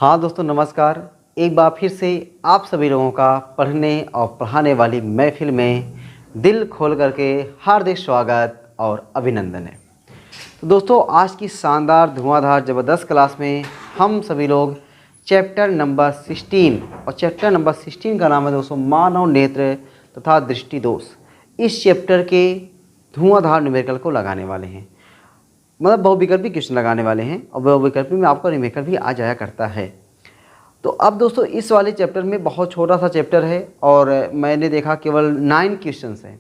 हाँ दोस्तों नमस्कार। एक बार फिर से आप सभी लोगों का पढ़ने और पढ़ाने वाली महफिल में दिल खोल करके हार्दिक स्वागत और अभिनंदन है। तो दोस्तों आज की शानदार धुआंधार ज़बरदस्त क्लास में हम सभी लोग चैप्टर नंबर 16 और चैप्टर नंबर 16 का नाम है दोस्तों मानव नेत्र तथा दृष्टि दोष। इस चैप्टर के धुआंधार न्यूमेरिकल को लगाने वाले हैं, मतलब बहुविकल्पी क्वेश्चन लगाने वाले हैं और बहुविकल्पी में आपका न्यूमेरिकल भी आ जाया करता है। तो अब दोस्तों इस वाले चैप्टर में बहुत छोटा सा चैप्टर है और मैंने देखा केवल 9 क्वेश्चंस हैं,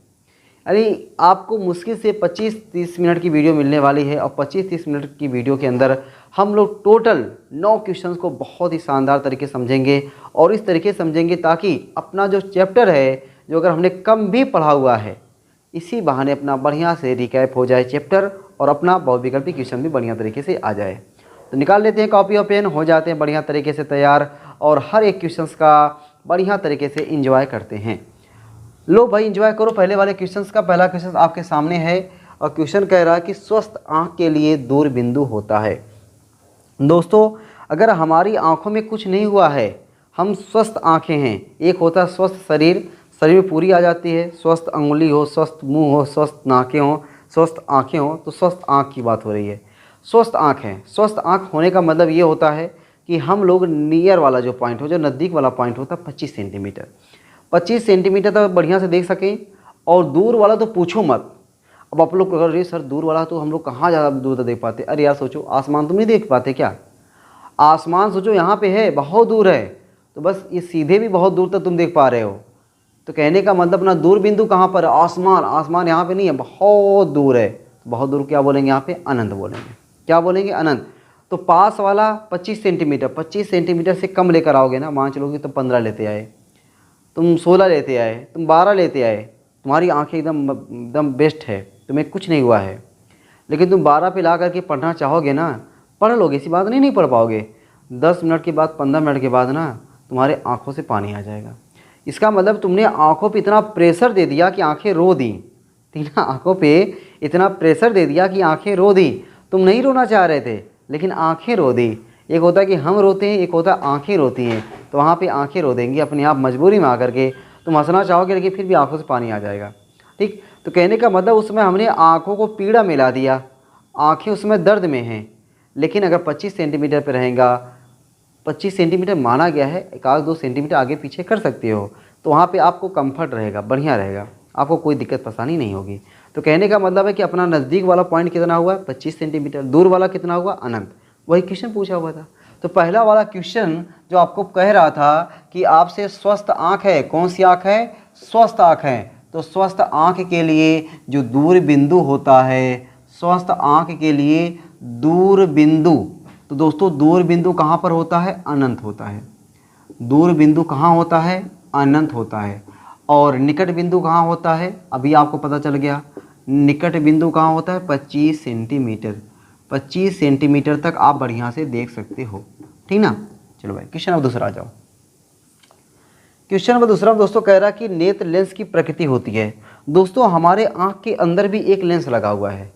यानी आपको मुश्किल से 25-30 मिनट की वीडियो मिलने वाली है और 25-30 मिनट की वीडियो के अंदर हम लोग टोटल 9 क्वेश्चंस को बहुत ही शानदार तरीके से समझेंगे और इस तरीके से समझेंगे ताकि अपना जो चैप्टर है, जो अगर हमने कम भी पढ़ा हुआ है, इसी बहाने अपना बढ़िया से रिकैप हो जाए चैप्टर और अपना बहुविकल्पी क्वेश्चन भी बढ़िया तरीके से आ जाए। तो निकाल लेते हैं कॉपी और पेन, हो जाते हैं बढ़िया तरीके से तैयार और हर एक क्वेश्चंस का बढ़िया तरीके से एंजॉय करते हैं। लो भाई एंजॉय करो। पहले वाले क्वेश्चंस का पहला क्वेश्चन आपके सामने है और क्वेश्चन कह रहा है कि स्वस्थ आँख के लिए दूर बिंदु होता है। दोस्तों अगर हमारी आँखों में कुछ नहीं हुआ है, हम स्वस्थ आँखें हैं। एक होता है स्वस्थ शरीर, शरीर में पूरी आ जाती है, स्वस्थ अंगुली हो, स्वस्थ मुंह हो, स्वस्थ नाकें हो, स्वस्थ आँखें हो, तो स्वस्थ आँख की बात हो रही है। स्वस्थ आँख है। स्वस्थ आँख होने का मतलब ये होता है कि हम लोग नियर वाला जो पॉइंट हो, जो नज़दीक वाला पॉइंट होता है 25 सेंटीमीटर, 25 सेंटीमीटर तक बढ़िया से देख सकें। और दूर वाला तो पूछो मत। अब आप लोग अगर सर दूर वाला तो हम लोग कहाँ ज़्यादा दूर तक देख पाते। अरे यार सोचो, आसमान तुम नहीं देख पाते क्या? आसमान सोचो यहाँ पे है, बहुत दूर है, तो बस ये सीधे भी बहुत दूर तक तुम देख पा रहे हो। तो कहने का मतलब ना दूर बिंदु कहाँ पर है? आसमान। आसमान यहाँ पे नहीं है, बहुत दूर है। बहुत दूर क्या बोलेंगे यहाँ पे? अनंत बोलेंगे। क्या बोलेंगे? अनंत। तो पास वाला 25 सेंटीमीटर, 25 सेंटीमीटर से कम लेकर आओगे ना, मान चलोगे तो 15 लेते आए, तुम 16 लेते आए, तुम 12 लेते आए, तुम्हारी आंखें एकदम एकदम बेस्ट है, तुम्हें कुछ नहीं हुआ है। लेकिन तुम 12 पे ला करके पढ़ना चाहोगे ना, पढ़ लोगे, ऐसी बात नहीं पढ़ पाओगे। 10 मिनट के बाद, 15 मिनट के बाद ना तुम्हारे आँखों से पानी आ जाएगा। इसका मतलब तुमने आँखों पे इतना प्रेशर दे दिया कि आँखें रो दी। ठीक ना? आँखों पे इतना प्रेशर दे दिया कि आँखें रो दी। तुम नहीं रोना चाह रहे थे लेकिन आँखें रो दी। एक होता है कि हम रोते हैं, एक होता है आँखें रोती हैं। तो वहाँ पे आँखें रो देंगी अपने आप, मजबूरी में आकर के। तुम हंसना चाहोगे लेकिन फिर भी आँखों से पानी आ जाएगा। ठीक? तो कहने का मतलब उसमें हमने आँखों को पीड़ा मिला दिया, आँखें उसमें दर्द में हैं। लेकिन अगर 25 सेंटीमीटर पर रहेगा, 25 सेंटीमीटर माना गया है, 1-2 सेंटीमीटर आगे पीछे कर सकते हो, तो वहाँ पे आपको कंफर्ट रहेगा, बढ़िया रहेगा, आपको कोई दिक्कत परेशानी नहीं होगी। तो कहने का मतलब है कि अपना नज़दीक वाला पॉइंट कितना हुआ? 25 सेंटीमीटर। दूर वाला कितना हुआ? अनंत। वही क्वेश्चन पूछा हुआ था। तो पहला वाला क्वेश्चन जो आपको कह रहा था कि आपसे स्वस्थ आँख है, कौन सी आँख है? स्वस्थ आँख है। तो स्वस्थ आँख के लिए जो दूर बिंदु होता है, स्वस्थ आँख के लिए दूर बिंदु, तो दोस्तों दूर बिंदु कहाँ पर होता है? अनंत होता है। दूर बिंदु कहाँ होता है? अनंत होता है। और निकट बिंदु कहाँ होता है? अभी आपको पता चल गया। निकट बिंदु कहाँ होता है? 25 सेंटीमीटर। 25 सेंटीमीटर तक आप बढ़िया से देख सकते हो। ठीक ना? चलो भाई क्वेश्चन नंबर दूसरा आ जाओ। क्वेश्चन नंबर दूसरा दोस्तों कह रहा है कि नेत्र लेंस की प्रकृति होती है। दोस्तों हमारे आँख के अंदर भी एक लेंस लगा हुआ है।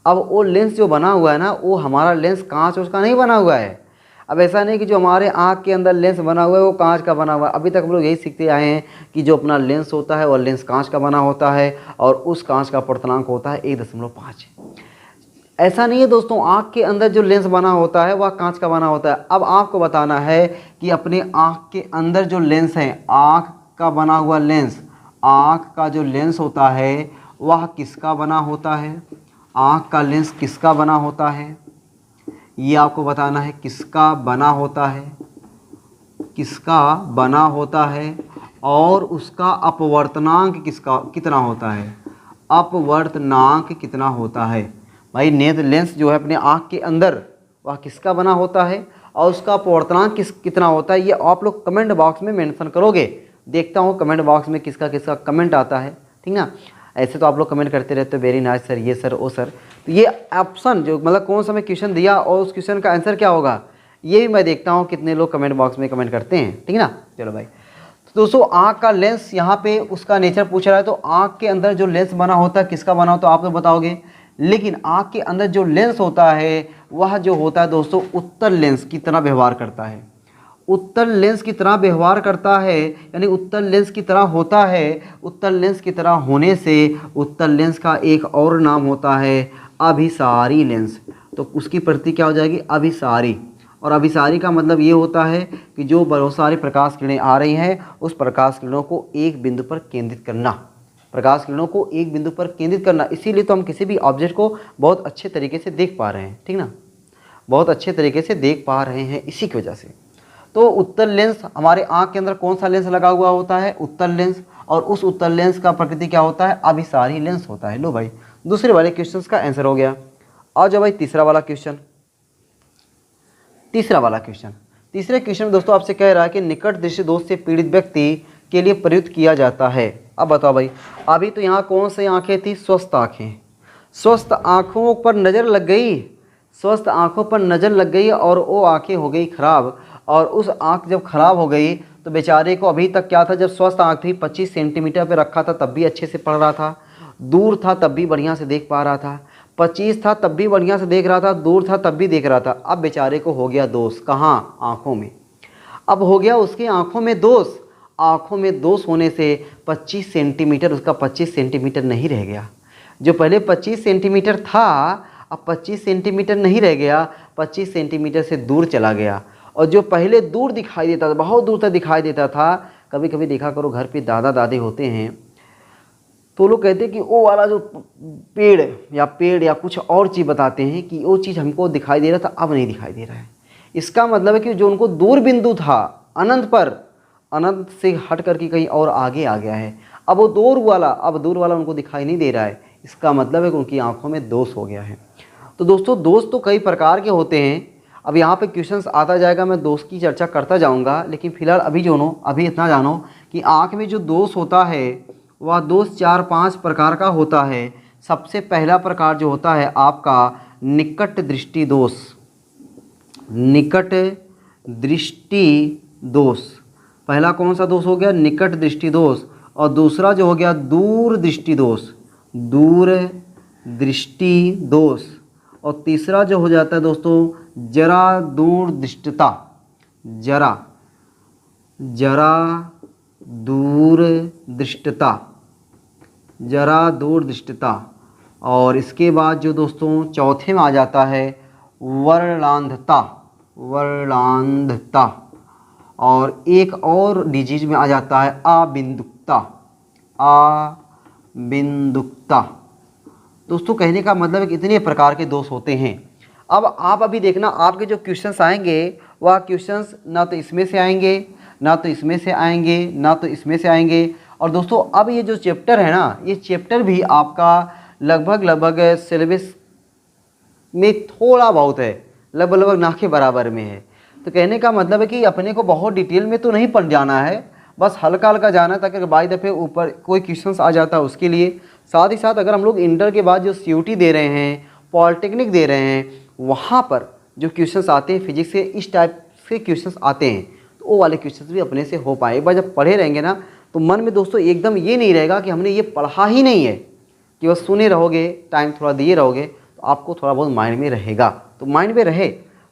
अब वो लेंस जो बना हुआ है ना, वो हमारा लेंस कांच उसका नहीं बना हुआ है। अब ऐसा नहीं कि जो हमारे आँख के अंदर लेंस बना हुआ है वो कांच का बना हुआ है। अभी तक हम लोग यही सीखते आए हैं कि जो अपना लेंस होता है वो लेंस कांच का बना होता है और उस कांच का पूर्णांक होता है 1.5। ऐसा नहीं है दोस्तों, आँख के अंदर जो लेंस बना होता है वह कांच का बना होता है। अब आपको बताना है कि अपने आँख के अंदर जो लेंस है, आँख का बना हुआ लेंस, आँख का जो लेंस होता है वह किसका बना होता है? आँख का लेंस किसका बना होता है? ये आपको बताना है, किसका बना होता है, किसका बना होता है और उसका अपवर्तनांक कितना होता है? अपवर्तनांक कितना होता है? भाई नेत्र लेंस जो है अपने आँख के अंदर वह किसका बना होता है और उसका अपवर्तनांक कितना होता है? ये आप लोग कमेंट बॉक्स में मेंशन करोगे। देखता हूँ कमेंट बॉक्स में किसका किसका कमेंट आता है। ठीक ना? ऐसे तो आप लोग कमेंट करते रहते हो, वेरी नाइस सर, ये सर, ओ सर। तो ये ऑप्शन जो मतलब कौन सा मैं क्वेश्चन दिया और उस क्वेश्चन का आंसर क्या होगा, ये भी मैं देखता हूँ कितने लोग कमेंट बॉक्स में कमेंट करते हैं। ठीक ना? चलो भाई, तो दोस्तों आँख का लेंस यहाँ पे उसका नेचर पूछ रहा है। तो आँख के अंदर जो लेंस बना होता है किसका बना होता है आप लोग बताओगे। लेकिन आँख के अंदर जो लेंस होता है वह जो होता है दोस्तों उत्तल लेंस की तरह व्यवहार करता है। उत्तल लेंस की तरह व्यवहार करता है, यानी उत्तल लेंस की तरह होता है। उत्तल लेंस की तरह होने से उत्तल लेंस का एक और नाम होता है अभिसारी लेंस। तो उसकी प्रकृति क्या हो जाएगी? अभिसारी। और अभिसारी का मतलब ये होता है कि जो बहुत सारी प्रकाश किरणें आ रही हैं उस प्रकाश किरणों को एक बिंदु पर केंद्रित करना, प्रकाश किरणों को एक बिंदु पर केंद्रित करना। इसीलिए तो हम किसी भी ऑब्जेक्ट को बहुत अच्छे तरीके से देख पा रहे हैं, ठीक ना, बहुत अच्छे तरीके से देख पा रहे हैं इसी की वजह से। तो उत्तल लेंस, हमारे आँख के अंदर कौन सा लेंस लगा हुआ होता है? उत्तल लेंस। और उस उत्तल लेंस का प्रकृति क्या होता है? अभिसारी लेंस होता है। लो भाई, दूसरे वाले क्वेश्चन का आंसर हो गया। आ जाओ भाई तीसरा वाला क्वेश्चन। तीसरा वाला क्वेश्चन, तीसरे क्वेश्चन में दोस्तों आपसे कह रहा है कि निकट दृष्टि दोष से पीड़ित व्यक्ति के लिए प्रयुक्त किया जाता है। अब बताओ भाई, अभी तो यहाँ कौन सी आंखें थी? स्वस्थ आंखें। स्वस्थ आंखों पर नज़र लग गई, स्वस्थ आंखों पर नज़र लग गई और वो आंखें हो गई खराब। और उस आंख जब खराब हो गई तो बेचारे को अभी तक क्या था, जब स्वस्थ आंख थी 25 सेंटीमीटर पे रखा था तब भी अच्छे से पढ़ रहा था, दूर था तब भी बढ़िया से देख पा रहा था, 25 था तब भी बढ़िया से देख रहा था, दूर था तब भी देख रहा था। अब बेचारे को हो गया दोष, कहाँ? आँखों में। अब हो गया उसकी आँखों में दोष। आँखों में दोष होने से 25 सेंटीमीटर उसका 25 सेंटीमीटर नहीं रह गया। जो पहले 25 सेंटीमीटर था अब 25 सेंटीमीटर नहीं रह गया, 25 सेंटीमीटर से दूर चला गया। और जो पहले दूर दिखाई देता था, बहुत दूर तक दिखाई देता था, कभी कभी देखा करो घर पे दादा दादी होते हैं तो लोग कहते हैं कि वो वाला जो पेड़ या कुछ और चीज़ बताते हैं कि वो चीज़ हमको दिखाई दे रहा था अब नहीं दिखाई दे रहा है। इसका मतलब है कि जो उनको दूर बिंदु था अनंत पर, अनंत से हट करके कहीं और आगे आ गया है। अब वो दूर वाला उनको दिखाई नहीं दे रहा है। इसका मतलब है कि उनकी आंखों में दोष हो गया है। तो दोस्तों दोष तो कई प्रकार के होते हैं। अब यहाँ पे क्वेश्चंस आता जाएगा, मैं दोष की चर्चा करता जाऊँगा, लेकिन फिलहाल अभी इतना जानो कि आँख में जो दोष होता है वह दोष 4-5 प्रकार का होता है। सबसे पहला प्रकार जो होता है आपका निकट दृष्टि दोष। निकट दृष्टि दोष पहला कौन सा दोष हो गया? निकट दृष्टि दोष। और दूसरा जो हो गया दूर दृष्टि दोष, दूर दृष्टि दोष। और तीसरा जो हो जाता है दोस्तों जरा दूर दृष्टता, जरा दूर दृष्टता। और इसके बाद जो दोस्तों चौथे में आ जाता है वर्णांधता। और एक और डिजीज में आ जाता है अबिंदुकता। दोस्तों कहने का मतलब है कि इतने प्रकार के दोष होते हैं। अब आप अभी देखना, आपके जो क्वेश्चंस आएंगे वह क्वेश्चंस ना तो इसमें से आएंगे, ना तो इसमें से आएंगे, ना तो इसमें से आएंगे। और दोस्तों अब ये जो चैप्टर है ना, ये चैप्टर भी आपका लगभग सिलेबस में थोड़ा बहुत है, लगभग ना के बराबर में है। तो कहने का मतलब है कि अपने को बहुत डिटेल में तो नहीं पढ़ जाना है, बस हल्का हल्का जाना है, ताकि बाई दफ़े ऊपर कोई क्वेश्चंस आ जाता है उसके लिए। साथ ही साथ अगर हम लोग इंटर के बाद जो CUT दे रहे हैं, पॉलिटेक्निक दे रहे हैं, वहाँ पर जो क्वेश्चंस आते हैं फिजिक्स से, इस टाइप से क्वेश्चंस आते हैं, तो वो वाले क्वेश्चंस भी अपने से हो पाए। एक बार जब पढ़े रहेंगे ना तो मन में दोस्तों एकदम ये नहीं रहेगा कि हमने ये पढ़ा ही नहीं है, कि बस सुने रहोगे, टाइम थोड़ा दिए रहोगे, तो आपको थोड़ा बहुत माइंड में रहेगा, तो माइंड में रहे।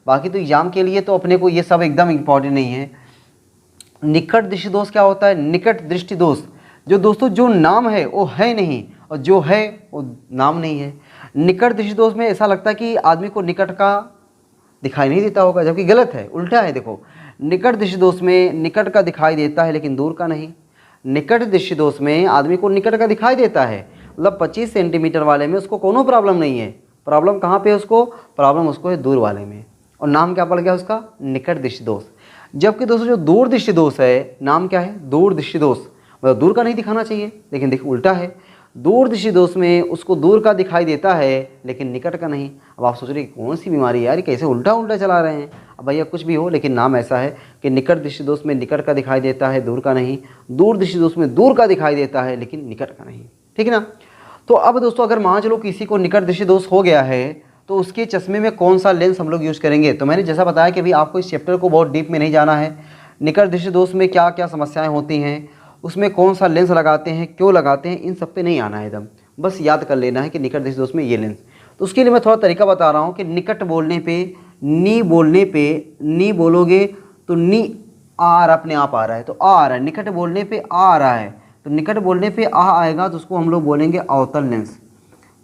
बाकी तो एग्ज़ाम के लिए तो अपने को ये सब एकदम इम्पॉर्टेंट नहीं है। निकट दृष्टि दोष क्या होता है? निकट दृष्टि दोष जो दोस्तों जो नाम है वो है नहीं और जो है वो नाम नहीं है। निकट दृष्टि दोष में ऐसा लगता है कि आदमी को निकट का दिखाई नहीं देता होगा, जबकि गलत है, उल्टा है। देखो, निकट दृष्टि दोष में निकट का दिखाई देता है लेकिन दूर का नहीं। निकट दृष्टि दोष में आदमी को निकट का दिखाई देता है, मतलब 25 सेंटीमीटर वाले में उसको कोनो प्रॉब्लम नहीं है। प्रॉब्लम कहाँ पे उसको? प्रॉब्लम उसको है दूर वाले में। और नाम क्या पड़ गया उसका? निकट दृष्टि दोष। जबकि दोस्तों जो दूर दृष्टि दोष है, नाम क्या है? दूर दृष्टि दोष। मतलब दूर का नहीं दिखाना चाहिए, लेकिन देखिए उल्टा है। दूर दृष्टि दोष में उसको दूर का दिखाई देता है लेकिन निकट का नहीं। अब आप सोच रहे कौन सी बीमारी है यार, कैसे उल्टा उल्टा चला रहे हैं। अब भैया कुछ भी हो, लेकिन नाम ऐसा है कि निकट दृष्टि दोष में निकट का दिखाई देता है, दूर का नहीं। दूर दृष्टि दोष में दूर का दिखाई देता है लेकिन निकट का नहीं। ठीक है ना? तो अब दोस्तों अगर मान चलो किसी को निकट दृष्टि दोष हो गया है तो उसके चश्मे में कौन सा लेंस हम लोग यूज़ करेंगे? तो मैंने जैसा बताया कि अभी आपको इस चैप्टर को बहुत डीप में नहीं जाना है। निकट दृष्टि दोष में क्या क्या समस्याएं होती हैं, उसमें कौन सा लेंस लगाते हैं, क्यों लगाते हैं, इन सब पे नहीं आना है एकदम। बस याद कर लेना है कि निकट दृष्टि दोष में ये लेंस। तो उसके लिए मैं थोड़ा तरीका बता रहा हूँ कि निकट बोलने पे, नी बोलोगे तो नी आर अपने आप आ रहा है तो आ आ रहा है, निकट बोलने पे आ रहा है तो निकट बोलने पे आ आएगा तो उसको हम लोग बोलेंगे अवतल लेंस।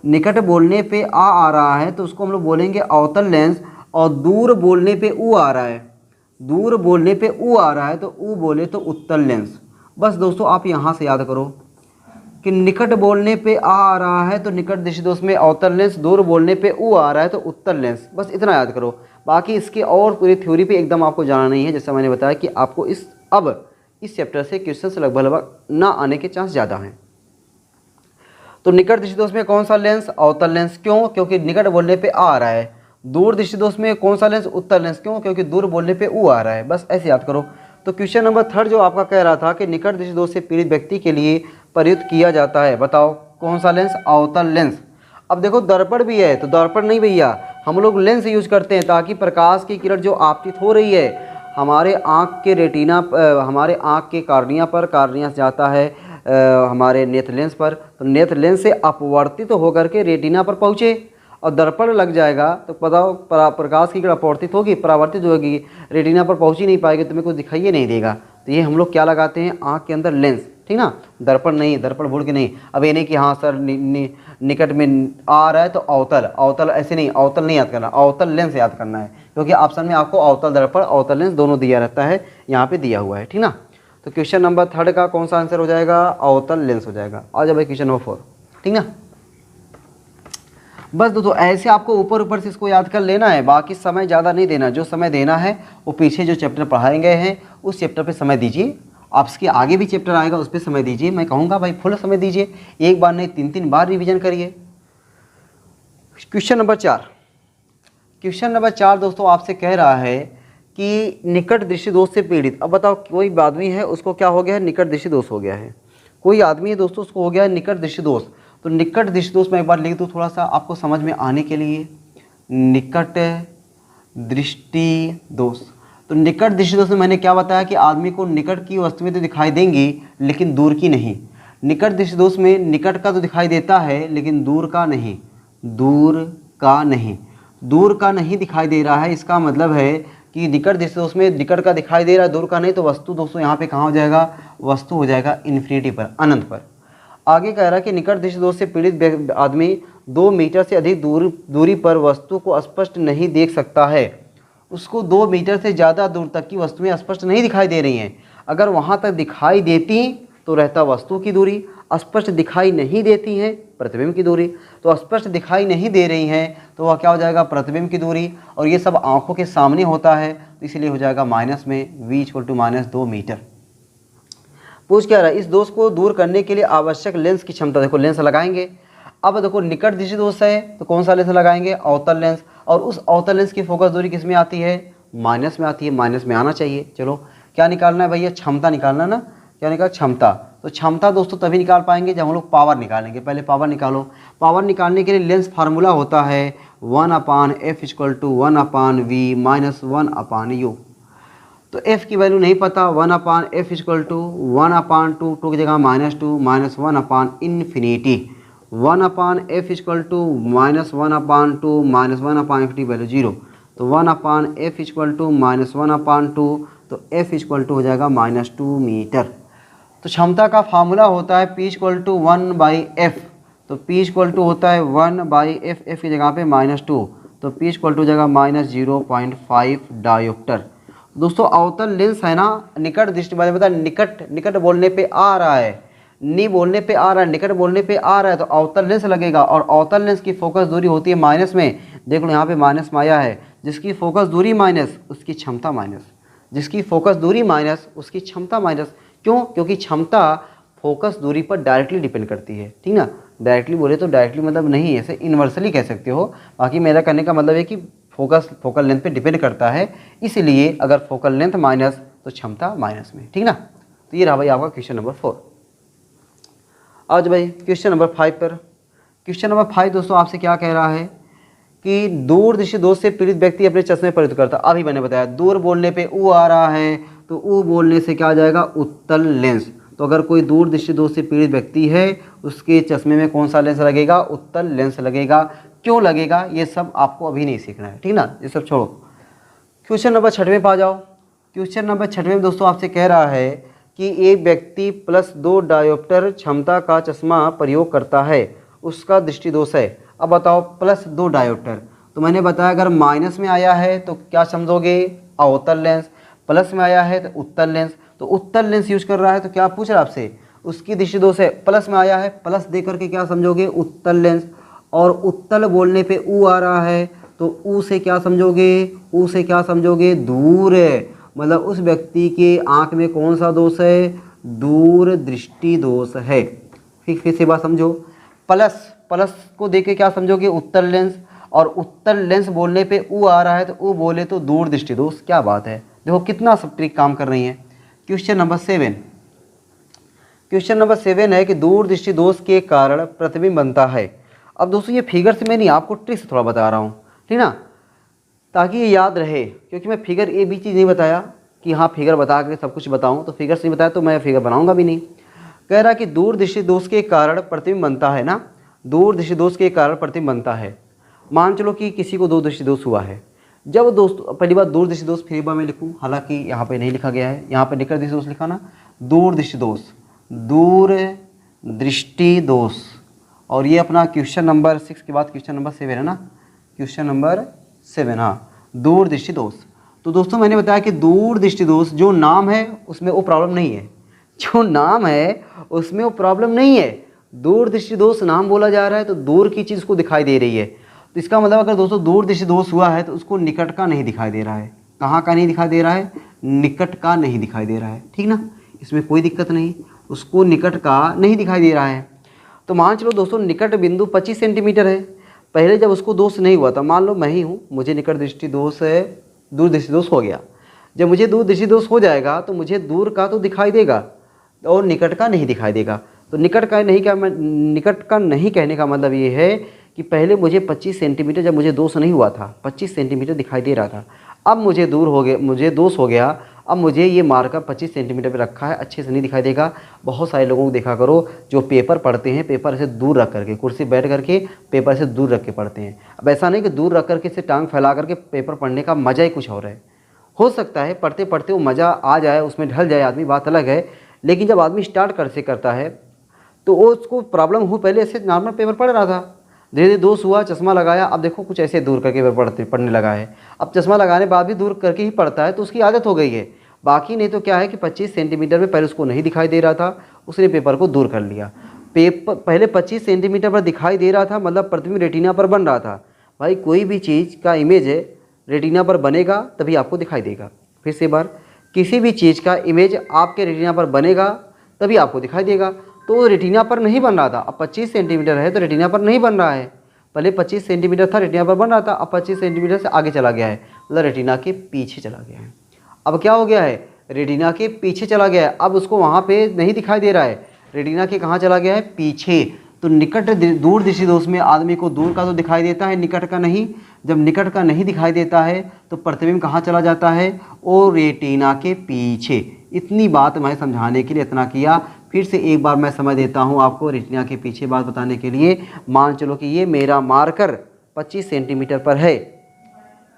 निकट बोलने पे आ रहा है तो उसको हम लोग बोलेंगे अवतल लेंस। और दूर बोलने पे ऊ आ रहा है, दूर बोलने पे ऊ आ रहा है तो ऊ बोले तो उत्तल लेंस। बस दोस्तों आप यहाँ से याद करो कि निकट बोलने पे आ रहा है तो निकट दृष्टि दोष में अवतल लेंस, दूर बोलने पे ऊ आ रहा है तो उत्तल लेंस। बस इतना याद करो, बाकी इसके और पूरी थ्योरी पे एकदम आपको जाना नहीं है। जैसा मैंने बताया कि आपको इस चैप्टर से क्वेश्चन लगभग ना आने के चांस ज़्यादा हैं। तो निकट दृष्टि दोष में कौन सा लेंस? अवतल लेंस। क्यों? क्योंकि निकट बोलने पे आ रहा है। दूर दृष्टि दोष में कौन सा लेंस? उत्तल लेंस। क्यों? क्योंकि दूर बोलने पे ऊ आ रहा है। बस ऐसे याद करो। तो क्वेश्चन नंबर 3 जो आपका कह रहा था कि निकट दृष्टि दोष से पीड़ित व्यक्ति के लिए प्रयुक्त किया जाता है, बताओ कौन सा लेंस? अवतल लेंस। अब देखो दर्पण भी है तो दर्पण नहीं भैया, हम लोग लेंस यूज करते हैं ताकि प्रकाश की किरण जो आपतित हो रही है हमारे आँख के रेटिना, हमारे आँख के कार्निया पर, कार्निया से जाता है हमारे नेत्र लेंस पर, तो नेत्र लेंस से अपवर्तित तो होकर के रेटिना पर पहुँचे और दर्पण लग जाएगा तो बताओ प्रकाश की किरण अपवर्तित होगी, परावर्तित होगी, रेटिना पर पहुँच ही नहीं पाएगी, तुम्हें कुछ दिखाई नहीं देगा। तो ये हम लोग क्या लगाते हैं? आँख के अंदर लेंस, ठीक ना, दर्पण नहीं, दर्पण भूल के नहीं। अब ये नहीं कि हाँ सर निकट में आ रहा है तो अवतल, अवतल ऐसे नहीं, अवतल नहीं याद करना, अवतल लेंस याद करना है, क्योंकि ऑप्शन में आपको अवतल दर्पण, अवतल लेंस दोनों दिया रहता है, यहाँ पे दिया हुआ है, ठीक ना। तो क्वेश्चन नंबर 3 का कौन सा आंसर हो जाएगा? अवतल लेंस हो जाएगा। आ जाए भाई क्वेश्चन नंबर 4, ठीक ना। बस दोस्तों ऐसे आपको ऊपर ऊपर से इसको याद कर लेना है, बाकी समय ज़्यादा नहीं देना। जो समय देना है वो पीछे जो चैप्टर पढ़ाए गए हैं उस चैप्टर पे समय दीजिए। आप इसके आगे भी चैप्टर आएगा उस पर समय दीजिए। मैं कहूँगा भाई फुल समय दीजिए, एक बार नहीं 3-3 बार रिवीजन करिए। क्वेश्चन नंबर 4, क्वेश्चन नंबर 4 दोस्तों आपसे कह रहा है कि निकट दृष्टि दोष से पीड़ित। अब बताओ कोई आदमी है उसको क्या हो गया है? निकट दृष्टि दोष हो गया है। कोई आदमी है दोस्तों उसको हो गया है निकट दृष्टि दोष। तो निकट दृष्टि दोष मैं एक बार लिख दूँ थोड़ा सा आपको समझ में आने के लिए। निकट दृष्टि दोष, तो निकट दृष्टि दोष में मैंने क्या बताया कि आदमी को निकट की वस्तुएं तो दिखाई देंगी लेकिन दूर की नहीं। निकट दृष्टि दोष में निकट का तो दिखाई देता है लेकिन दूर का नहीं, दूर का नहीं, दूर का नहीं दिखाई दे रहा है। इसका मतलब है कि निकट दृष्टि दोष में निकट का दिखाई दे रहा है, दूर का नहीं। तो वस्तु दोस्तों यहाँ पे कहाँ हो जाएगा? वस्तु हो जाएगा इन्फिनिटी पर, अनंत पर। आगे कह रहा है कि निकट दृष्टि दोष से पीड़ित आदमी 2 मीटर से अधिक दूरी पर वस्तु को स्पष्ट नहीं देख सकता है। उसको 2 मीटर से ज़्यादा दूर तक की वस्तुएं स्पष्ट नहीं दिखाई दे रही हैं। अगर वहाँ तक दिखाई देती तो रहता वस्तु की दूरी, स्पष्ट दिखाई नहीं देती हैं प्रतिबिंब की दूरी। तो स्पष्ट दिखाई नहीं दे रही हैं तो वह क्या हो जाएगा? प्रतिबिंब की दूरी। और ये सब आँखों के सामने होता है तो इसलिए हो जाएगा माइनस में v = -2 मीटर। पूछ क्या रहा है? इस दोष को दूर करने के लिए आवश्यक लेंस की क्षमता। देखो लेंस लगाएंगे। अब देखो निकट दृष्टि दोष है तो कौन सा लेंस लगाएंगे? अवतल लेंस। और उस अवतल लेंस की फोकस दूरी किस में आती है? माइनस में आती है, माइनस में आना चाहिए। चलो क्या निकालना है भैया? क्षमता निकालना ना। क्या निकाल? क्षमता। तो क्षमता दोस्तों तभी निकाल पाएंगे जब हम लोग पावर निकालेंगे। पहले पावर निकालो। पावर निकालने के लिए लेंस फार्मूला होता है 1/f = 1/v - 1/u। तो f की वैल्यू नहीं पता, 1/f = 1/2, 2 की जगह -2 - 1/∞। 1/f = -1/2 - 1/∞ value 0। तो 1/f = -1/2, तो f = हो जाएगा -2 मीटर। तो क्षमता का फार्मूला होता है P = 1/f। तो P = होता है 1/f, f की जगह पे -2, तो P = हो जाएगा -0.5 डायोप्टर। दोस्तों अवतल लेंस है ना, निकट दृष्टि मैंने बताया निकट बोलने पे आ रहा है, नी बोलने पे आ रहा है, निकट बोलने पे आ रहा है तो अवतल लेंस लगेगा। और अवतल लेंस की फोकस दूरी होती है माइनस में। देख लो यहाँ पे माइनस में आया है। जिसकी फोकस दूरी माइनस उसकी क्षमता माइनस, जिसकी फोकस दूरी माइनस उसकी क्षमता माइनस। क्यों? क्योंकि क्षमता फोकस दूरी पर डायरेक्टली डिपेंड करती है, ठीक ना। डायरेक्टली बोले तो डायरेक्टली मतलब नहीं, ऐसे इन्वर्सली कह सकते हो। बाकी मेरा कहने का मतलब है कि फोकल लेंथ पे डिपेंड करता है, इसलिए अगर फोकल लेंथ माइनस तो क्षमता माइनस में, ठीक ना। तो ये रहा भाई आपका क्वेश्चन नंबर 4। आज भाई क्वेश्चन नंबर 5 पर। क्वेश्चन नंबर 5 दोस्तों आपसे क्या कह रहा है कि दूर दृष्टि दोष से पीड़ित व्यक्ति अपने चश्मे परिवर्तित करता। अभी मैंने बताया दूर बोलने पे ऊ आ रहा है तो ऊ बोलने से क्या आ जाएगा? उत्तल लेंस। तो अगर कोई दूर दृष्टि दोष से पीड़ित व्यक्ति है उसके चश्मे में कौन सा लेंस लगेगा? उत्तल लेंस लगेगा। क्यों लगेगा ये सब आपको अभी नहीं सीखना है, ठीक ना, ये सब छोड़ो। क्वेश्चन नंबर 6वें पे आ जाओ। क्वेश्चन नंबर 6 में दोस्तों आपसे कह रहा है कि एक व्यक्ति +2 डायोप्टर क्षमता का चश्मा प्रयोग करता है, उसका दृष्टि दोष है। अब बताओ +2 डायोप्टर, तो मैंने बताया अगर माइनस में आया है तो क्या समझोगे, अवतल लेंस, प्लस में आया है तो उत्तल लेंस। तो उत्तल लेंस यूज कर रहा है तो क्या पूछ रहा है आपसे, उसकी दृष्टि दोष है। प्लस में आया है, प्लस दे करके क्या समझोगे, उत्तल लेंस। और उत्तल बोलने पे ऊ आ रहा है तो ऊ से क्या समझोगे, ऊ से क्या समझोगे, दूर है। मतलब उस व्यक्ति के आँख में कौन सा दोष है, दूर दृष्टि दोष है। फिर से बात समझो, प्लस प्लस को देके क्या समझोगे, उत्तल लेंस। और उत्तल लेंस बोलने पे ऊ आ रहा है तो ऊ बोले तो दूर दृष्टि दोष। क्या बात है, देखो कितना सब ट्रिक काम कर रही है। क्वेश्चन नंबर 7, क्वेश्चन नंबर 7 है कि दूर दृष्टि दोष के कारण प्रतिबिंब बनता है। अब दोस्तों ये फिगर से मैं नहीं, आपको ट्रिक से थोड़ा बता रहा हूँ, ठीक ना, ताकि ये याद रहे। क्योंकि मैं फिगर ए बी चीज़ नहीं बताया कि हाँ फिगर बता के सब कुछ बताऊँ, तो फिगर से नहीं बताया तो मैं फिगर बनाऊँगा भी नहीं। कह रहा कि दूर दृष्टि दोष के कारण प्रतिबिंब बनता है ना, दूर दृष्टि दोष के कारण प्रतिबिंब बनता है। मान चलो कि किसी को दूर दृष्टि दोष हुआ है। जब दोस्तों पहली बात दूर दृष्टि दोष फिर बार मैं लिखूँ, हालांकि यहाँ पे नहीं लिखा गया है, यहाँ पे निकट दृष्टि दोष लिखा ना, दूर दृष्टि दोष, दूर दृष्टि दोष। और ये अपना क्वेश्चन नंबर 6 के बाद क्वेश्चन नंबर 7 है ना, क्वेश्चन नंबर 7, हाँ, दूर दृष्टि दोष। तो दोस्तों मैंने बताया कि दूर दृष्टि दोष जो नाम है उसमें वो प्रॉब्लम नहीं है, जो नाम है उसमें वो प्रॉब्लम नहीं है। दूर दृष्टि दोष नाम बोला जा रहा है तो दूर की चीज़ को दिखाई दे रही है। तो इसका मतलब अगर दोस्तों दूर दृष्टि दोष हुआ है तो उसको निकट का नहीं दिखाई दे रहा है। कहाँ का नहीं दिखाई दे रहा है, निकट का नहीं दिखाई दे रहा है, ठीक ना, इसमें कोई दिक्कत नहीं, उसको निकट का नहीं दिखाई दे रहा है। तो मान चलो दोस्तों निकट बिंदु 25 सेंटीमीटर है। पहले जब उसको दोष नहीं हुआ था, मान लो मैं ही हूँ, मुझे निकट दृष्टि दोष है, दूर दृष्टि दोष हो गया। जब मुझे दूर दृष्टि दोष हो जाएगा तो मुझे दूर का तो दिखाई देगा और निकट का नहीं दिखाई देगा। तो निकट का नहीं, क्या निकट का नहीं कहने का मतलब ये है कि पहले मुझे 25 सेंटीमीटर, जब मुझे दोष नहीं हुआ था 25 सेंटीमीटर दिखाई दे रहा था, अब मुझे दूर हो गया, मुझे दोष हो गया, अब मुझे ये मार्कर 25 सेंटीमीटर पे रखा है, अच्छे से नहीं दिखाई देगा। बहुत सारे लोगों को देखा करो जो पेपर पढ़ते हैं, पेपर से दूर रख करके, कुर्सी बैठ करके पेपर से दूर रख के पढ़ते हैं। अब ऐसा नहीं कि दूर रख करके से टांग फैला करके पेपर पढ़ने का मज़ा ही कुछ और है। हो सकता है पढ़ते पढ़ते वो मज़ा आ जाए, उसमें ढल जाए आदमी, बात अलग है। लेकिन जब आदमी स्टार्ट करता है तो वो उसको प्रॉब्लम हुई, पहले ऐसे नॉर्मल पेपर पढ़ रहा था, धीरे धीरे दोष हुआ, चश्मा लगाया, अब देखो कुछ ऐसे दूर करके पढ़ने लगा है। अब चश्मा लगाने बाद भी दूर करके ही पढ़ता है तो उसकी आदत हो गई है। बाकी नहीं तो क्या है कि 25 सेंटीमीटर में पहले उसको नहीं दिखाई दे रहा था, उसने पेपर को दूर कर लिया। पेपर पहले 25 सेंटीमीटर पर दिखाई दे रहा था, मतलब प्रतिबिंब रेटिना पर बन रहा था। भाई कोई भी चीज़ का इमेज है रेटिना पर बनेगा तभी आपको दिखाई देगा। फिर से बार, किसी भी चीज़ का इमेज आपके रेटिना पर बनेगा तभी आपको दिखाई देगा। तो रेटिना पर नहीं बन रहा था, अब 25 सेंटीमीटर है तो रेटिना पर नहीं बन रहा है। पहले 25 सेंटीमीटर था, रेटिना पर बन रहा था, अब 25 सेंटीमीटर से आगे चला गया है, मतलब रेटिना के पीछे चला गया है। अब क्या हो गया है, रेटिना के पीछे चला गया है, अब उसको वहाँ पे नहीं दिखाई दे रहा है, रेटिना के कहाँ चला गया है, पीछे। तो निकट दूर दृष्टि दोष में आदमी को दूर का तो दिखाई देता है, निकट का नहीं। जब निकट का नहीं दिखाई देता है तो प्रतिबिंब कहाँ चला जाता है, और रेटिना के पीछे। इतनी बात मैं समझाने के लिए इतना किया। फिर से एक बार मैं समझ देता हूँ आपको रेटिना के पीछे बात बताने के लिए। मान चलो कि ये मेरा मार्कर 25 सेंटीमीटर पर है,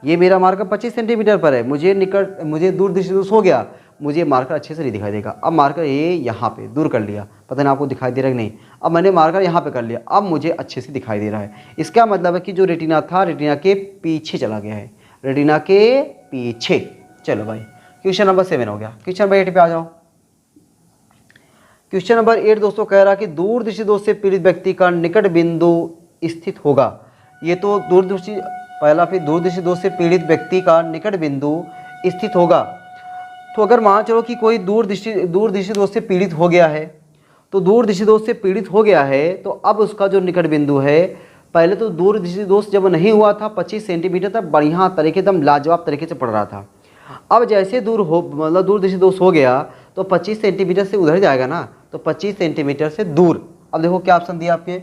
ये मेरा मार्कर 25 सेंटीमीटर पर है, मुझे दूर दृष्टि दोष हो गया, मुझे मार्कर अच्छे से नहीं दिखाई देगा। अब मार्कर ये यहाँ पे दूर कर लिया, पता नहीं आपको दिखाई दे रहा है कि नहीं। अब मैंने मार्कर यहाँ पे कर लिया, अब मुझे अच्छे से दिखाई दे रहा है। इसका मतलब है कि जो रेटिना था रेटिना के पीछे चला गया है, रेटिना के पीछे। चलो भाई क्वेश्चन नंबर 7 हो गया। क्वेश्चन नंबर 8 पे आ जाओ। क्वेश्चन नंबर 8 दोस्तों कह रहा कि दूर दृष्टि दोष से पीड़ित व्यक्ति का निकट बिंदु स्थित होगा। ये तो दूरदृष्टि पहला, फिर दूर दृष्टि दोष से पीड़ित व्यक्ति का निकट बिंदु स्थित होगा। तो अगर मान चलो कि कोई दूर दृष्टि दोष से पीड़ित हो गया है, तो दूर दृष्टि दोष से पीड़ित हो गया है तो अब उसका जो निकट बिंदु है, पहले तो दूर दृष्टि दोष जब नहीं हुआ था 25 सेंटीमीटर तक बढ़िया तरीके एकदम लाजवाब तरीके से पड़ रहा था। अब जैसे मतलब दूर दृष्टि दोष हो गया तो 25 सेंटीमीटर से उधर जाएगा ना, तो 25 सेंटीमीटर से दूर। अब देखो क्या ऑप्शन दिया आपके,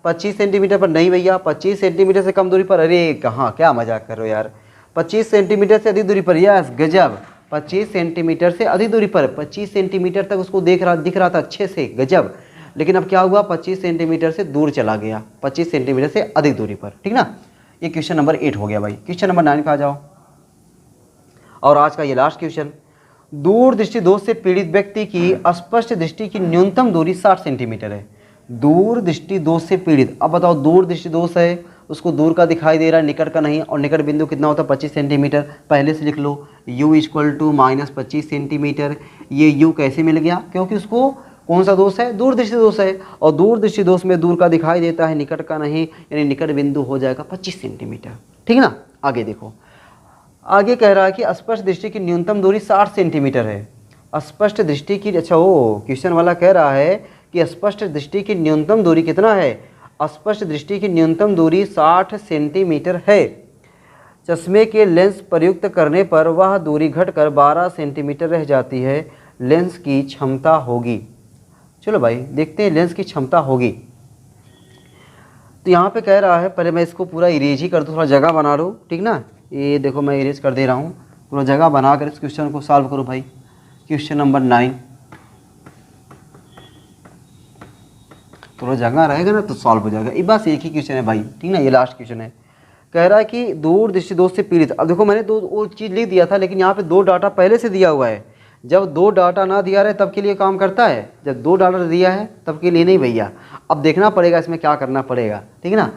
25 सेंटीमीटर पर नहीं भैया, 25 सेंटीमीटर से कम दूरी पर। अरे कहाँ, क्या मजाक कर रहे हो यार, 25 सेंटीमीटर से अधिक दूरी पर, यस गजब, 25 सेंटीमीटर से अधिक दूरी पर, 25 सेंटीमीटर तक उसको दिख रहा था अच्छे से, गजब। लेकिन अब क्या हुआ, 25 सेंटीमीटर से दूर चला गया, 25 सेंटीमीटर से अधिक दूरी पर, ठीक ना। ये क्वेश्चन नंबर 8 हो गया भाई। क्वेश्चन नंबर 9 पे आ जाओ, और आज का ये लास्ट क्वेश्चन। दूर दृष्टि दोष से पीड़ित व्यक्ति की स्पष्ट दृष्टि की न्यूनतम दूरी 60 सेंटीमीटर है। दूर दृष्टि दोष से पीड़ित, अब बताओ दूर दृष्टि दोष है, उसको दूर का दिखाई दे रहा है, निकट का नहीं, और निकट बिंदु कितना होता है 25 सेंटीमीटर। पहले से लिख लो u इक्वल टू -25 सेंटीमीटर। ये u कैसे मिल गया, क्योंकि उसको कौन सा दोष है, दूर दृष्टि दोष है, और दूर दृष्टि दोष में दूर का दिखाई देता है, निकट का नहीं, यानी निकट बिंदु हो जाएगा 25 सेंटीमीटर। ठीक है ना। आगे देखो, आगे कह रहा है कि स्पष्ट दृष्टि की न्यूनतम दूरी 60 सेंटीमीटर है। स्पष्ट दृष्टि की, अच्छा वो क्वेश्चन वाला कह रहा है कि स्पष्ट दृष्टि की न्यूनतम दूरी कितना है, स्पष्ट दृष्टि की न्यूनतम दूरी 60 सेंटीमीटर है। चश्मे के लेंस प्रयुक्त करने पर वह दूरी घटकर 12 सेंटीमीटर रह जाती है। लेंस की क्षमता होगी, चलो भाई देखते हैं लेंस की क्षमता होगी। तो यहाँ पे कह रहा है, पहले मैं इसको पूरा इरेज ही कर दूँ, थोड़ा जगह बना लूँ, ठीक ना। ये देखो मैं इरेज कर दे रहा हूँ, पूरा जगह बना कर इस क्वेश्चन को सॉल्व करो भाई। क्वेश्चन नंबर 9, थोड़ा जगह रहेगा ना तो सॉल्व हो जाएगा। ये बस एक ही क्वेश्चन है भाई, ठीक ना, ये लास्ट क्वेश्चन है। कह रहा है कि दूर दृष्टि दोष से पीड़ित, अब देखो मैंने वो चीज़ लिख दिया था, लेकिन यहाँ पे 2 डाटा पहले से दिया हुआ है। जब 2 डाटा ना दिया रहे तब के लिए काम करता है, जब 2 डाटा दिया है तब के लिए नहीं भैया। अब देखना पड़ेगा इसमें क्या करना पड़ेगा, ठीक है ना।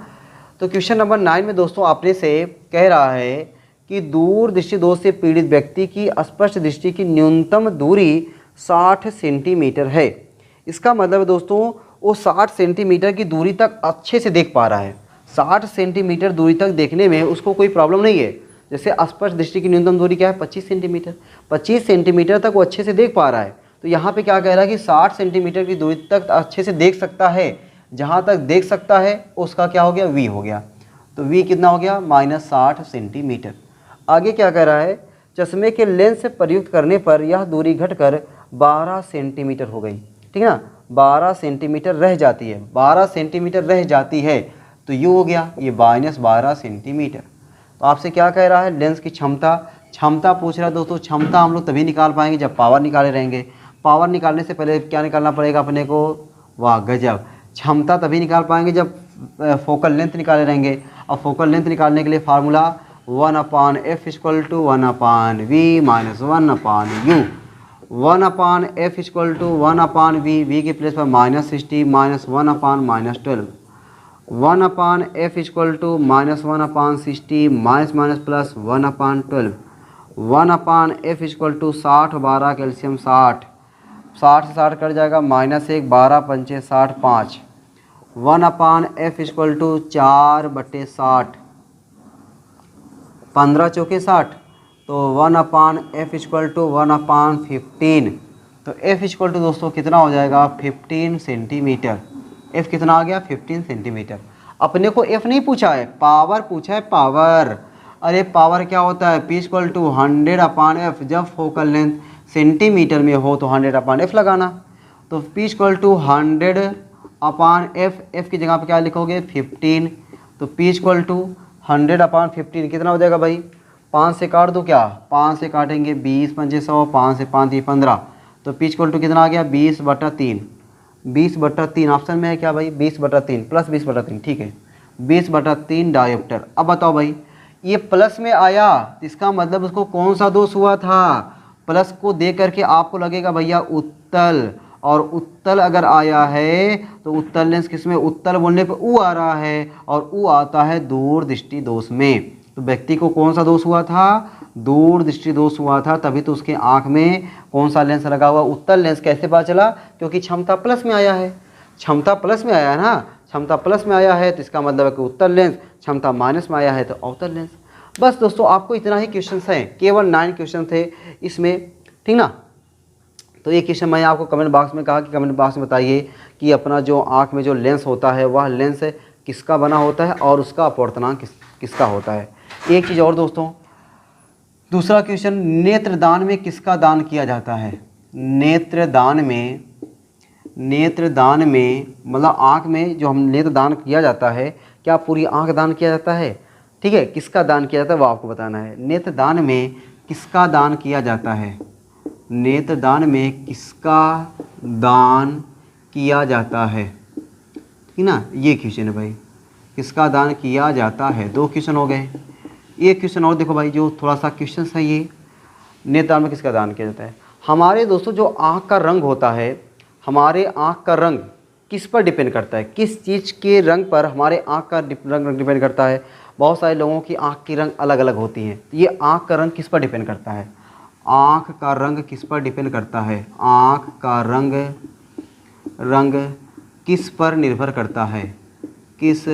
तो क्वेश्चन नंबर 9 में दोस्तों आपने से कह रहा है कि दूर दृष्टि दोष से पीड़ित व्यक्ति की स्पष्ट दृष्टि की न्यूनतम दूरी 60 सेंटीमीटर है। इसका मतलब है दोस्तों वो 60 सेंटीमीटर की दूरी तक अच्छे से देख पा रहा है। 60 सेंटीमीटर दूरी तक देखने में उसको कोई प्रॉब्लम नहीं है। जैसे स्पष्ट दृष्टि की न्यूनतम दूरी क्या है, 25 सेंटीमीटर, 25 सेंटीमीटर तक वो अच्छे से देख पा रहा है। तो यहाँ पे क्या कह रहा है कि 60 सेंटीमीटर की दूरी तक अच्छे से देख सकता है। जहाँ तक देख सकता है उसका क्या हो गया, v हो गया। तो v कितना हो गया, -60 सेंटीमीटर। आगे क्या कह रहा है, चश्मे के लेंस से प्रयुक्त करने पर यह दूरी घटकर 12 सेंटीमीटर हो गई, ठीक है ना। 12 सेंटीमीटर रह जाती है, 12 सेंटीमीटर रह जाती है, तो ये हो गया, ये -12 सेंटीमीटर। तो आपसे क्या कह रहा है, लेंस की क्षमता पूछ रहा है दोस्तों। क्षमता हम लोग तभी निकाल पाएंगे जब पावर निकाले रहेंगे। पावर निकालने से पहले क्या निकालना पड़ेगा अपने को, वाह गजब, क्षमता तभी निकाल पाएंगे जब फोकल लेंथ निकाले रहेंगे। और फोकल लेंथ निकालने के लिए formula 1/f = 1/v - 1/u। 1/f = 1/v, v के प्लेस पर -60 - 1/-12। 1/f = -1/60 -+ 1/12। 1/f = 60, 12 कैल्शियम 60, 60 से 60 कट जाएगा, -1, 12 पंचे 60, 5। 1/f = 4/60, 15 चौके 60, तो 1/f = 1/15। तो f = दोस्तों कितना हो जाएगा, 15 सेंटीमीटर। f कितना आ गया, 15 सेंटीमीटर। अपने को f नहीं पूछा है, पावर पूछा है, पावर। अरे पावर क्या होता है, p = 100/f। जब फोकल लेंथ सेंटीमीटर में हो तो 100/f लगाना। तो p = 100/f, f की जगह पे क्या लिखोगे, 15। तो p = 100/15 कितना हो जाएगा भाई, 5 से काट दो, क्या 5 से काटेंगे 20 पंजे 100, 5 से 5 15। तो p = कितना आ गया, 20/3। 20/3 ऑप्शन में है क्या भाई, 20/3 + 20/3, ठीक है, 20/3 डायोप्टर। अब बताओ भाई ये प्लस में आया, इसका मतलब उसको कौन सा दोष हुआ था, प्लस को दे करके आपको लगेगा भैया उत्तल। और उत्तल अगर आया है तो उत्तल लेंस किस में, उत्तल बोलने पर ऊ आ रहा है, और ऊ आता है दूर दृष्टि दोष में। तो व्यक्ति को कौन सा दोष हुआ था, दूर दृष्टि दोष हुआ था, तभी तो उसके आँख में कौन सा लेंस लगा हुआ, उत्तल लेंस। कैसे पता चला, क्योंकि क्षमता प्लस में आया है, क्षमता प्लस में आया है ना, क्षमता प्लस में आया है तो इसका मतलब है कि उत्तल लेंस, क्षमता माइनस में आया है तो अवतल लेंस। बस दोस्तों आपको इतना ही क्वेश्चन हैं, केवल 9 क्वेश्चन थे इसमें, ठीक ना। तो ये क्वेश्चन मैंने आपको कमेंट बॉक्स में कहा कि कमेंट बॉक्स में बताइए कि अपना जो आँख में जो लेंस होता है वह लेंस किसका बना होता है और उसका अपवर्तनांक किसका होता है। एक चीज़ और दोस्तों, दूसरा क्वेश्चन, नेत्रदान में किसका दान किया जाता है। नेत्रदान में मतलब आँख में जो हम नेत्रदान किया जाता है, क्या पूरी आँख दान किया जाता है, ठीक है, किसका दान किया जाता है वो आपको बताना है। नेत्रदान में किसका दान किया जाता है, नेत्रदान में किसका दान किया जाता है, ठीक ना, ये क्वेश्चन है भाई, किसका दान किया जाता है। 2 क्वेश्चन हो गए। एक क्वेश्चन और देखो भाई, जो थोड़ा सा क्वेश्चन है ये, नेत्रदान में किसका दान किया जाता है। हमारे दोस्तों जो आँख का रंग होता है, हमारे आँख का रंग किस पर डिपेंड करता है, किस चीज़ के रंग पर हमारे आँख का रंग डिपेंड करता है। बहुत सारे लोगों की आँख की रंग अलग अलग होती हैं। तो ये आँख का रंग किस पर डिपेंड करता है, आँख का रंग किस पर डिपेंड करता है, आँख का रंग किस पर निर्भर करता है, किस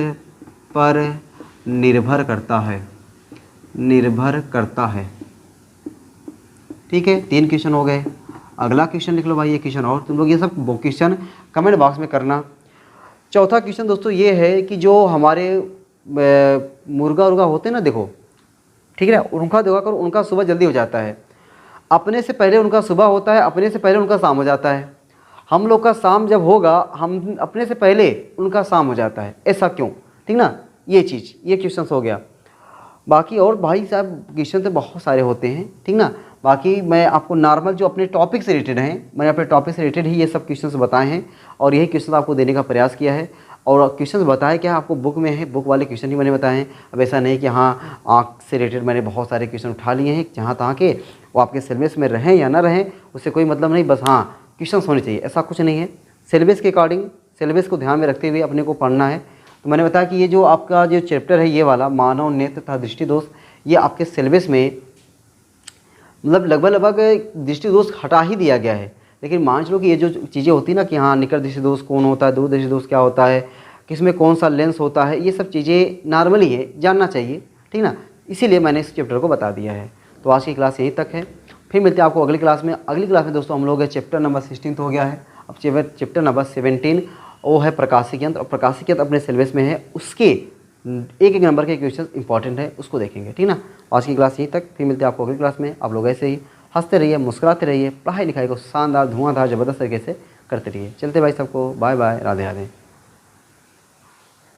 पर निर्भर करता है। ठीक है, 3 क्वेश्चन हो गए। अगला क्वेश्चन लिख लो भाई, ये क्वेश्चन और तुम लोग ये सब क्वेश्चन कमेंट बॉक्स में करना। चौथा क्वेश्चन दोस्तों ये है कि जो हमारे मुर्गा उर्गा होते हैं ना, देखो ठीक है ना, उनका देखा करो, उनका सुबह जल्दी हो जाता है, अपने से पहले उनका सुबह होता है, अपने से पहले उनका शाम हो जाता है। हम लोग का शाम जब होगा, हम अपने से पहले उनका शाम हो जाता है, ऐसा क्यों? ठीक ना, ये चीज़, ये क्वेश्चन हो गया। बाकी और भाई साहब क्वेश्चन तो बहुत सारे होते हैं, ठीक ना। बाकी मैं आपको नॉर्मल जो अपने टॉपिक से रिलेटेड हैं, मैंने अपने टॉपिक से रिलेटेड ही ये सब क्वेश्चंस बताए हैं और यही क्वेश्चन आपको देने का प्रयास किया है। और क्वेश्चंस बताए क्या आपको बुक में है, बुक वाले क्वेश्चन ही मैंने बताए हैं। अब ऐसा नहीं कि हाँ आँख से रिलेटेड मैंने बहुत सारे क्वेश्चन उठा लिए हैं जहाँ तहाँ के, वो आपके सिलेबस में रहें या ना रहें उससे कोई मतलब नहीं, बस हाँ क्वेश्चन होने चाहिए, ऐसा कुछ नहीं है। सिलेबस के अकॉर्डिंग, सिलेबस को ध्यान में रखते हुए अपने को पढ़ना है। तो मैंने बताया कि ये जो आपका जो चैप्टर है ये वाला मानव नेत्र तथा दृष्टि दोष, ये आपके सिलेबस में मतलब लगभग दृष्टि दोष हटा ही दिया गया है। लेकिन मान लो कि ये जो चीज़ें होती ना कि हाँ निकट दृष्टि दोष कौन होता है, दूर दृष्टि दोष क्या होता है, किसमें कौन सा लेंस होता है, ये सब चीज़ें नॉर्मली है, जानना चाहिए, ठीक ना। इसीलिए मैंने इस चैप्टर को बता दिया है। तो आज की क्लास यहीं तक है, फिर मिलते हैं आपको अगली क्लास में। अगली क्लास में दोस्तों हम लोग चैप्टर नंबर 16 हो गया है, अब चैप्टर नंबर 17 वो है प्रकाशिक यंत्र। और प्रकाशिक यंत्र अपने सिलेबस में है, उसके एक एक नंबर के क्वेश्चन इंपॉर्टेंट है, उसको देखेंगे, ठीक ना। आज की क्लास यहीं तक, फिर मिलते हैं आपको अगली क्लास में। आप लोग ऐसे ही हंसते रहिए, मुस्कुराते रहिए, पढ़ाई लिखाई को शानदार धुआंधार ज़बरदस्त तरीके से करते रहिए। चलते भाई सबको बाय बाय, राधे राधे।